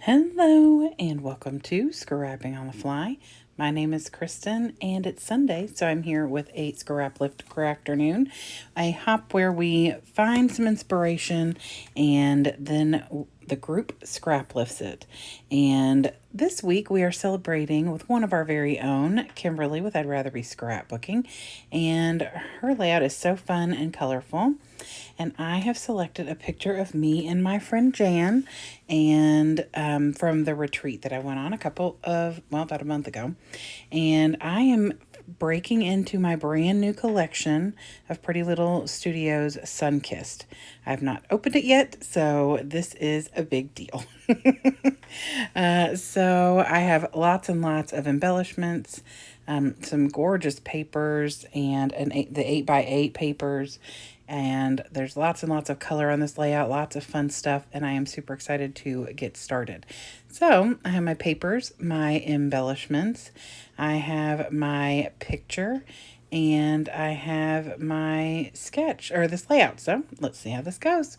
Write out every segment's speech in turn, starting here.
Hello and welcome to Scrapping on the Fly. My name is Kristen and it's Sunday, so I'm here with a Scraplift Crafternoon, a hop where we find some inspiration and then the group scraplifts it. And this week we are celebrating with one of our very own, Kimberly with I'd Rather Be Scrapbooking, and her layout is so fun and colorful. And I have selected a picture of me and my friend Jan, and from the retreat that I went on about a month ago. And I am breaking into my brand new collection of Pretty Little Studios Sunkissed. I have not opened it yet, so this is a big deal. So I have lots and lots of embellishments, some gorgeous papers, and the 8x8 papers. And there's lots and lots of color on this layout, lots of fun stuff, and I am super excited to get started. So I have my papers, my embellishments, I have my picture, and I have my sketch, or this layout. So let's see how this goes.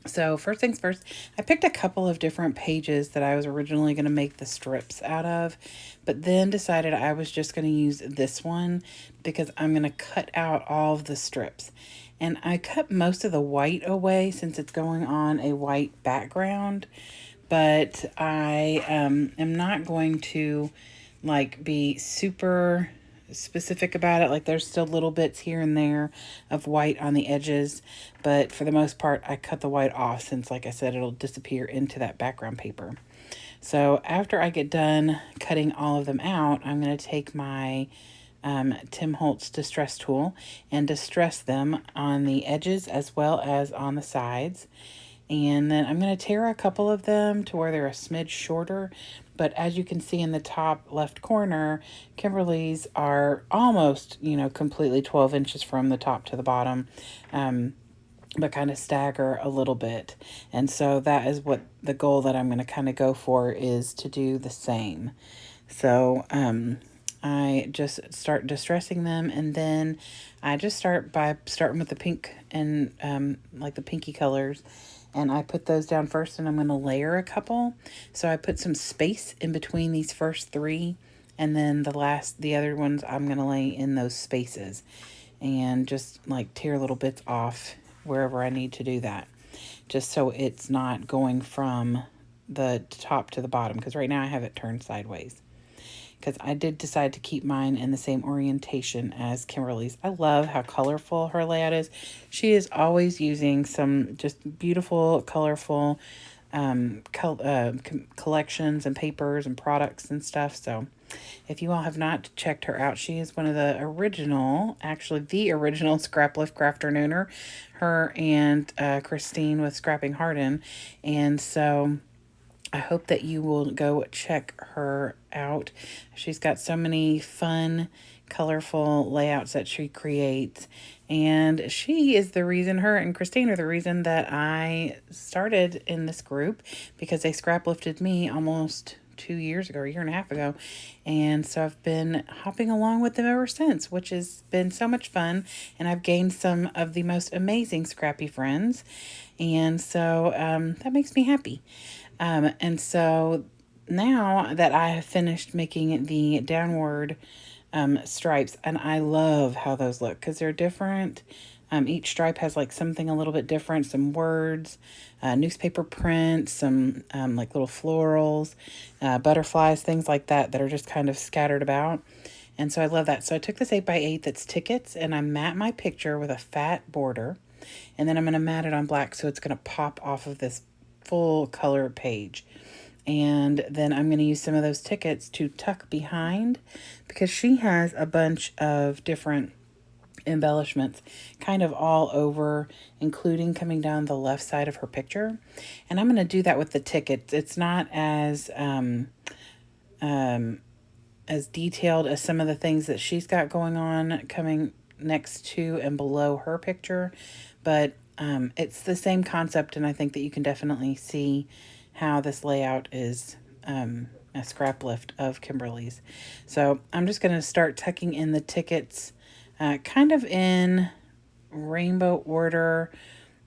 So first things first, I picked a couple of different pages that I was originally going to make the strips out of, but then decided I was just going to use this one because I'm going to cut out all of the strips. And I cut most of the white away since it's going on a white background, but I am not going to be super specific about it. Like there's still little bits here and there of white on the edges, but for the most part I cut the white off since, like I said, it'll disappear into that background paper. So after I get done cutting all of them out, I'm going to take my Tim Holtz distress tool and distress them on the edges as well as on the sides. And then I'm going to tear a couple of them to where they're a smidge shorter. But as you can see in the top left corner, Kimberly's are almost, completely 12 inches from the top to the bottom, but kind of stagger a little bit. And so that is what the goal that I'm going to kind of go for is to do the same. So I just start distressing them, and then I just start by starting with the pink and like the pinky colors. And I put those down first, and I'm going to layer a couple. So I put some space in between these first three, and then the other ones I'm going to lay in those spaces and just like tear little bits off wherever I need to do that, just so it's not going from the top to the bottom, because right now I have it turned sideways. Because I did decide to keep mine in the same orientation as Kimberly's. I love how colorful her layout is. She is always using some just beautiful, colorful collections and papers and products and stuff. So if you all have not checked her out, she is one of the original, actually the original Scraplift Crafternoon. Her and Christine with Scrapping Harden. And so I hope that you will go check her out. She's got so many fun, colorful layouts that she creates. And she is the reason, her and Christine are the reason that I started in this group, because they scrap lifted me almost 2 years ago, a year and a half ago. And so I've been hopping along with them ever since, which has been so much fun. And I've gained some of the most amazing scrappy friends. And so that makes me happy. And so now that I have finished making the downward stripes, and I love how those look because they're different. Each stripe has like something a little bit different, some words, newspaper prints, some like little florals, butterflies, things like that are just kind of scattered about. And so I love that. So I took this 8x8 that's tickets, and I mat my picture with a fat border, and then I'm going to mat it on black so it's going to pop off of this full color page. And then I'm going to use some of those tickets to tuck behind, because she has a bunch of different embellishments kind of all over, including coming down the left side of her picture. And I'm going to do that with the tickets. It's not as detailed as some of the things that she's got going on coming next to and below her picture, but it's the same concept, and I think that you can definitely see how this layout is a scrap lift of Kimberly's. So I'm just going to start tucking in the tickets kind of in rainbow order,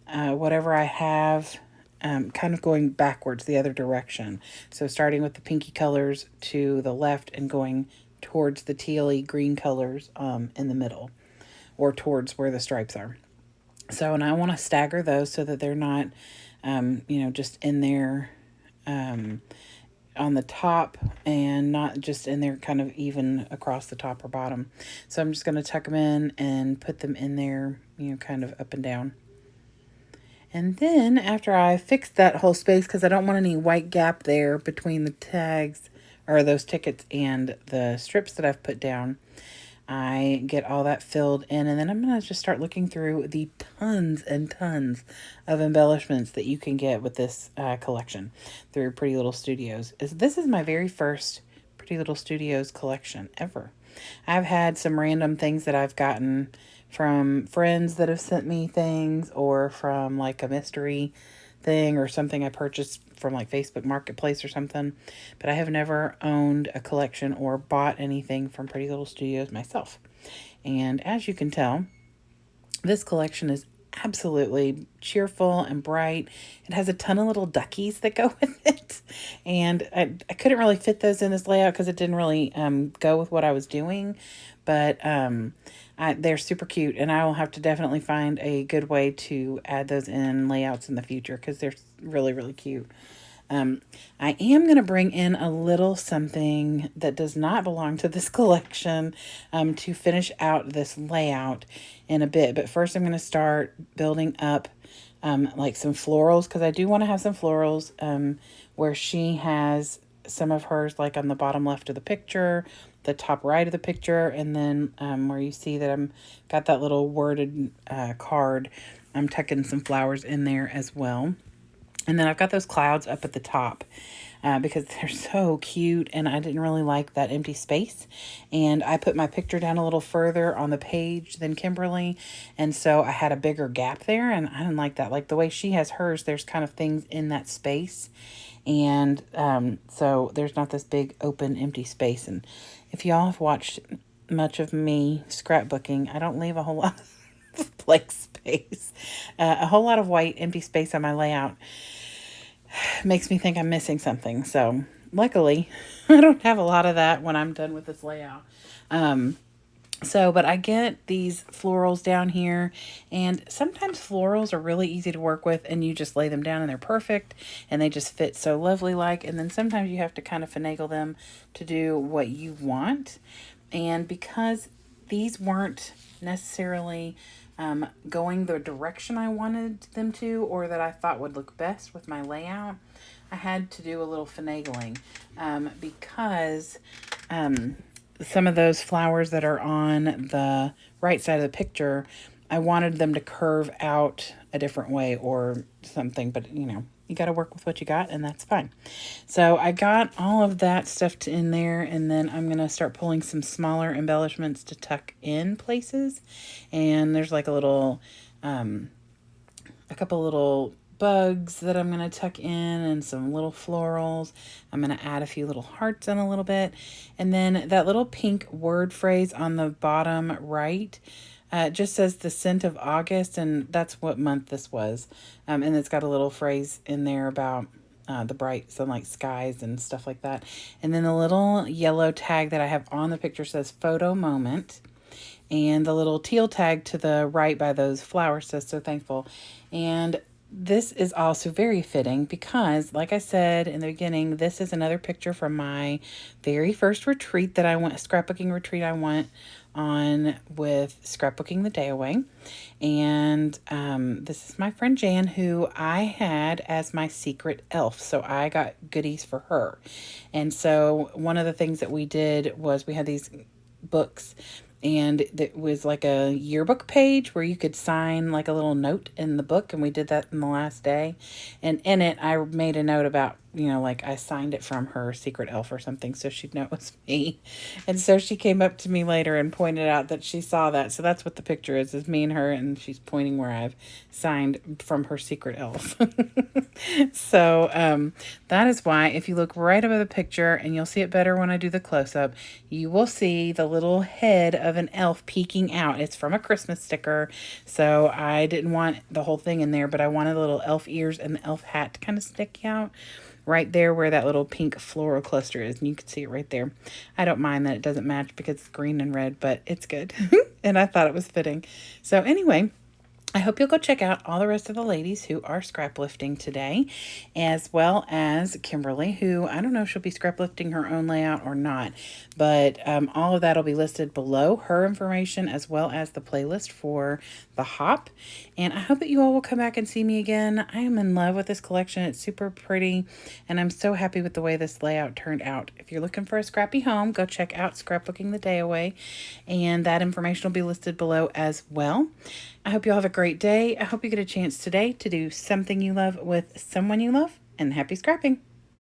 whatever I have kind of going backwards the other direction. So starting with the pinky colors to the left and going towards the tealy green colors in the middle, or towards where the stripes are. So, and I want to stagger those so that they're not, just in there on the top and not just in there kind of even across the top or bottom. So I'm just going to tuck them in and put them in there, kind of up and down. And then after I fix that whole space, because I don't want any white gap there between the tags or those tickets and the strips that I've put down, I get all that filled in, and then I'm going to just start looking through the tons and tons of embellishments that you can get with this collection through Pretty Little Studios. This is my very first Pretty Little Studios collection ever. I've had some random things that I've gotten from friends that have sent me things, or from like a mystery thing or something I purchased from like Facebook Marketplace or something, but I have never owned a collection or bought anything from Pretty Little Studios myself. And as you can tell, this collection is absolutely cheerful and bright. It has a ton of little duckies that go with it, and I couldn't really fit those in this layout because it didn't really go with what I was doing, but they're super cute, and I will have to definitely find a good way to add those in layouts in the future because they're really, really cute. I am going to bring in a little something that does not belong to this collection to finish out this layout in a bit. But first I'm going to start building up like some florals, because I do want to have some florals where she has some of hers, like on the bottom left of the picture, the top right of the picture, and then where you see that I'm got that little worded card, I'm tucking some flowers in there as well. And then I've got those clouds up at the top because they're so cute, and I didn't really like that empty space. And I put my picture down a little further on the page than Kimberly, and so I had a bigger gap there, and I didn't like that. Like the way she has hers, there's kind of things in that space, and so there's not this big open empty space. And if y'all have watched much of me scrapbooking, I don't leave a whole lot of blank space. A whole lot of white empty space on my layout makes me think I'm missing something. So luckily I don't have a lot of that when I'm done with this layout. But I get these florals down here, and sometimes florals are really easy to work with and you just lay them down and they're perfect and they just fit so lovely like, and then sometimes you have to kind of finagle them to do what you want. And because these weren't necessarily going the direction I wanted them to, or that I thought would look best with my layout, I had to do a little finagling because some of those flowers that are on the right side of the picture, I wanted them to curve out a different way or something, but you got to work with what you got, and that's fine. So I got all of that stuff in there, and then I'm going to start pulling some smaller embellishments to tuck in places. And there's like a couple little bugs that I'm going to tuck in, and some little florals. I'm going to add a few little hearts in a little bit. And then that little pink word phrase on the bottom right, it just says the scent of August, and that's what month this was. And it's got a little phrase in there about the bright sunlight skies and stuff like that. And then the little yellow tag that I have on the picture says photo moment. And the little teal tag to the right by those flowers says so thankful. And this is also very fitting because, like I said in the beginning, this is another picture from my very first retreat that I went, scrapbooking retreat I went on with Scrapbooking the Day Away. And this is my friend Jan, who I had as my secret elf. So I got goodies for her. And so one of the things that we did was we had these books, and it was like a yearbook page where you could sign like a little note in the book, and we did that in the last day. And in it, I made a note about you know, like I signed it from her secret elf or something so she'd know it was me. And so she came up to me later and pointed out that she saw that. So that's what the picture is me and her, and she's pointing where I've signed from her secret elf. So that is why if you look right above the picture, and you'll see it better when I do the close-up, you will see the little head of an elf peeking out. It's from a Christmas sticker, so I didn't want the whole thing in there, but I wanted the little elf ears and the elf hat to kind of stick out right there where that little pink floral cluster is, and you can see it right there. I don't mind that it doesn't match because it's green and red, but it's good. And I thought it was fitting. So anyway, I hope you'll go check out all the rest of the ladies who are scrap lifting today, as well as Kimberly, who I don't know if she'll be scrap lifting her own layout or not, but all of that will be listed below, her information as well as the playlist for the hop. And I hope that you all will come back and see me again. I am in love with this collection. It's super pretty, and I'm so happy with the way this layout turned out. If you're looking for a scrappy home, go check out Scrapbooking the Day Away, and that information will be listed below as well. I hope you all have a great day. I hope you get a chance today to do something you love with someone you love, and happy scrapping.